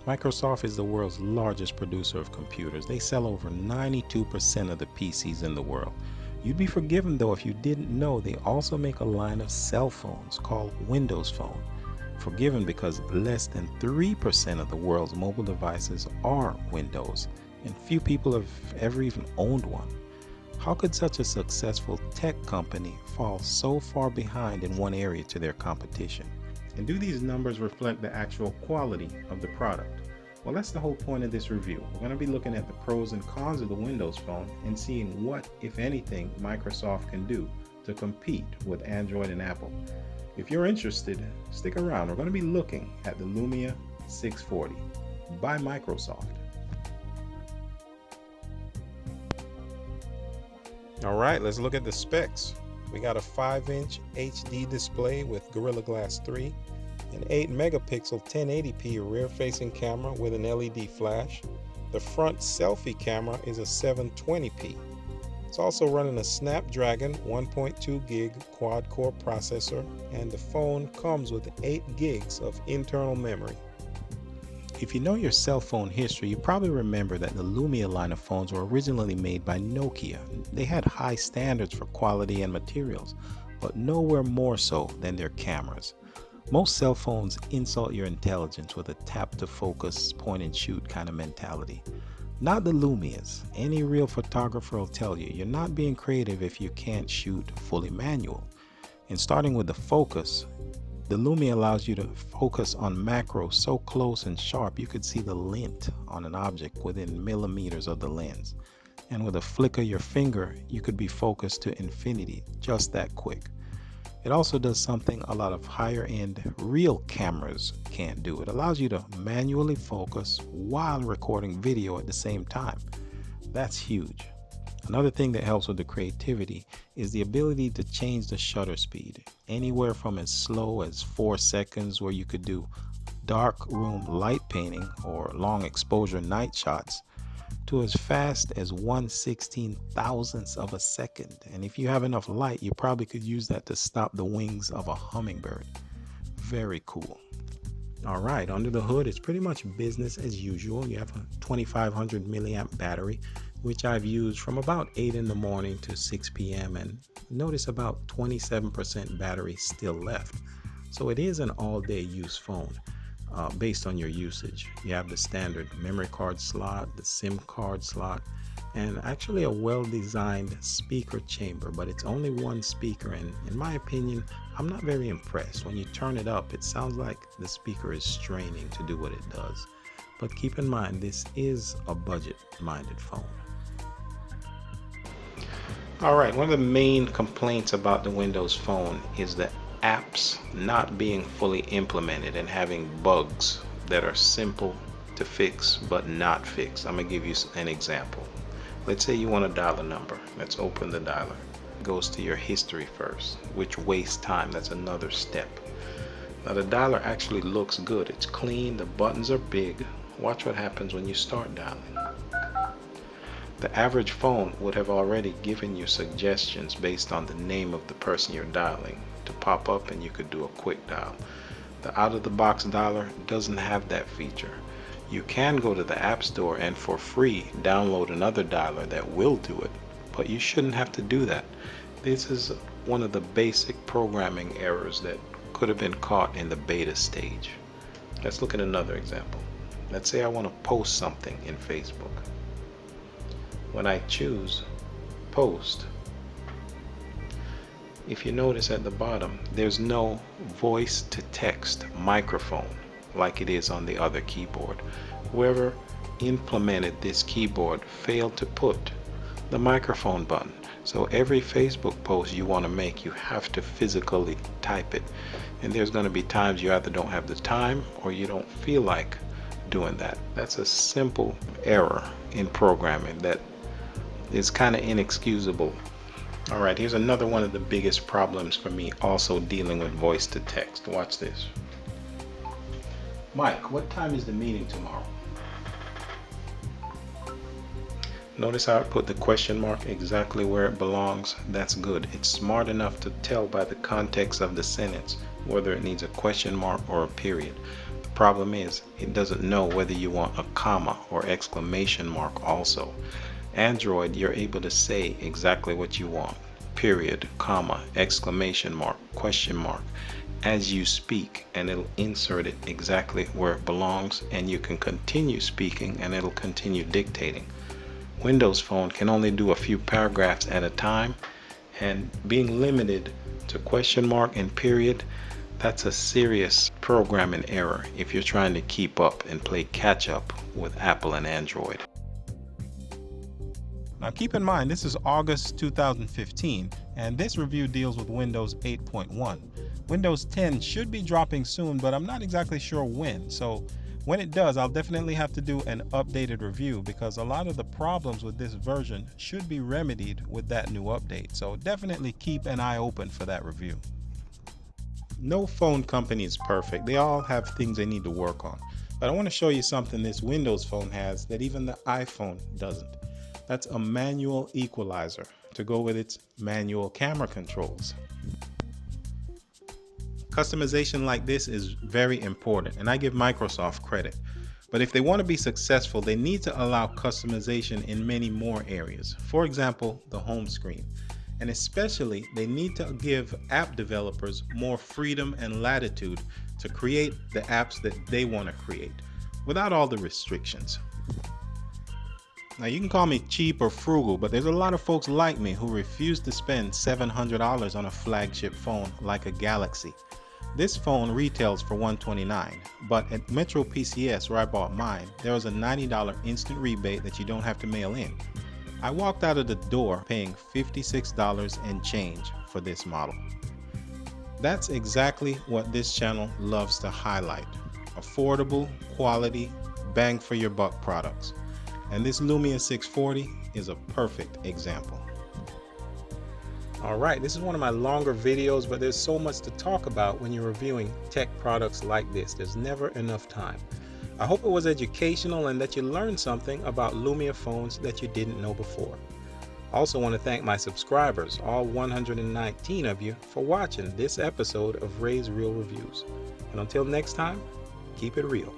Microsoft is the world's largest producer of computers. They sell over 92% of the PCs in the world. You'd be forgiven though if you didn't know they also make a line of cell phones called Windows Phone. Forgiven because less than 3% of the world's mobile devices are Windows, and few people have ever even owned one. How could such a successful tech company fall so far behind in one area to their competition? And do these numbers reflect the actual quality of the product? Well, that's the whole point of this review. We're going to be looking at the pros and cons of the Windows Phone and seeing what, if anything, Microsoft can do to compete with Android and Apple. If you're interested, stick around. We're going to be looking at the Lumia 640 by Microsoft. All right, let's look at the specs. We got a 5-inch HD display with Gorilla Glass 3, an 8 megapixel 1080p rear-facing camera with an LED flash. The front selfie camera is a 720p. It's also running a Snapdragon 1.2 gig quad-core processor, and the phone comes with 8 gigs of internal memory. If you know your cell phone history, you probably remember that the Lumia line of phones were originally made by Nokia. They had high standards for quality and materials, but nowhere more so than their cameras. Most cell phones insult your intelligence with a tap to focus, point and shoot kind of mentality. Not the Lumias. Any real photographer will tell you you're not being creative if you can't shoot fully manual. And starting with the focus, the Lumia allows you to focus on macro so close and sharp you could see the lint on an object within millimeters of the lens. And with a flick of your finger, you could be focused to infinity, just that quick. It also does something a lot of higher end real cameras can't do. It allows you to manually focus while recording video at the same time. That's huge. Another thing that helps with the creativity is the ability to change the shutter speed, anywhere from as slow as 4 seconds where you could do dark room light painting or long exposure night shots, to as fast as 1/16,000th of a second. And if you have enough light, you probably could use that to stop the wings of a hummingbird. Very cool. All right, under the hood, it's pretty much business as usual. You have a 2500 milliamp battery, which I've used from about 8 in the morning to 6 p.m. and notice about 27% battery still left. So it is an all-day use phone based on your usage. You have the standard memory card slot, the SIM card slot, and actually a well-designed speaker chamber, but it's only one speaker, and in my opinion, I'm not very impressed. When you turn it up, it sounds like the speaker is straining to do what it does. But keep in mind, this is a budget-minded phone. Alright, one of the main complaints about the Windows Phone is the apps not being fully implemented and having bugs that are simple to fix but not fixed. I'm going to give you an example. Let's say you want to dial a number. Let's open the dialer. It goes to your history first, which wastes time. That's another step. Now the dialer actually looks good. It's clean. The buttons are big. Watch what happens when you start dialing. The average phone would have already given you suggestions based on the name of the person you're dialing to pop up, and you could do a quick dial. The out-of-the-box dialer doesn't have that feature. You can go to the App Store and for free download another dialer that will do it, but you shouldn't have to do that. This is one of the basic programming errors that could have been caught in the beta stage. Let's look at another example. Let's say I want to post something in Facebook. When I choose post, if you notice at the bottom, there's no voice to text microphone like it is on the other keyboard. Whoever implemented this keyboard failed to put the microphone button. So every Facebook post you want to make, you have to physically type it. And there's going to be times you either don't have the time or you don't feel like doing that. That's a simple error in programming that is kind of inexcusable. Alright, here's another one of the biggest problems for me also dealing with voice to text. Watch this. Mike, what time is the meeting tomorrow? Notice how it put the question mark exactly where it belongs. That's good. It's smart enough to tell by the context of the sentence whether it needs a question mark or a period. The problem is it doesn't know whether you want a comma or exclamation mark also. Android, you're able to say exactly what you want. Period, comma, exclamation mark, question mark, as you speak, and it'll insert it exactly where it belongs, and you can continue speaking and it'll continue dictating. Windows Phone can only do a few paragraphs at a time, and being limited to question mark and period, that's a serious programming error if you're trying to keep up and play catch up with Apple and Android. Now keep in mind, this is August 2015, and this review deals with Windows 8.1. Windows 10 should be dropping soon, but I'm not exactly sure when. So when it does, I'll definitely have to do an updated review because a lot of the problems with this version should be remedied with that new update. So definitely keep an eye open for that review. No phone company is perfect. They all have things they need to work on. But I want to show you something this Windows Phone has that even the iPhone doesn't. That's a manual equalizer to go with its manual camera controls. Customization like this is very important, and I give Microsoft credit. But if they want to be successful, they need to allow customization in many more areas. For example, the home screen. And especially, they need to give app developers more freedom and latitude to create the apps that they want to create, without all the restrictions. Now you can call me cheap or frugal, but there's a lot of folks like me who refuse to spend $700 on a flagship phone like a Galaxy. This phone retails for $129, but at Metro PCS where I bought mine, there was a $90 instant rebate that you don't have to mail in. I walked out of the door paying $56 and change for this model. That's exactly what this channel loves to highlight: affordable, quality, bang for your buck products. And this Lumia 640 is a perfect example. Alright, this is one of my longer videos, but there's so much to talk about when you're reviewing tech products like this. There's never enough time. I hope it was educational and that you learned something about Lumia phones that you didn't know before. I also want to thank my subscribers, all 119 of you, for watching this episode of Ray's Real Reviews. And until next time, keep it real.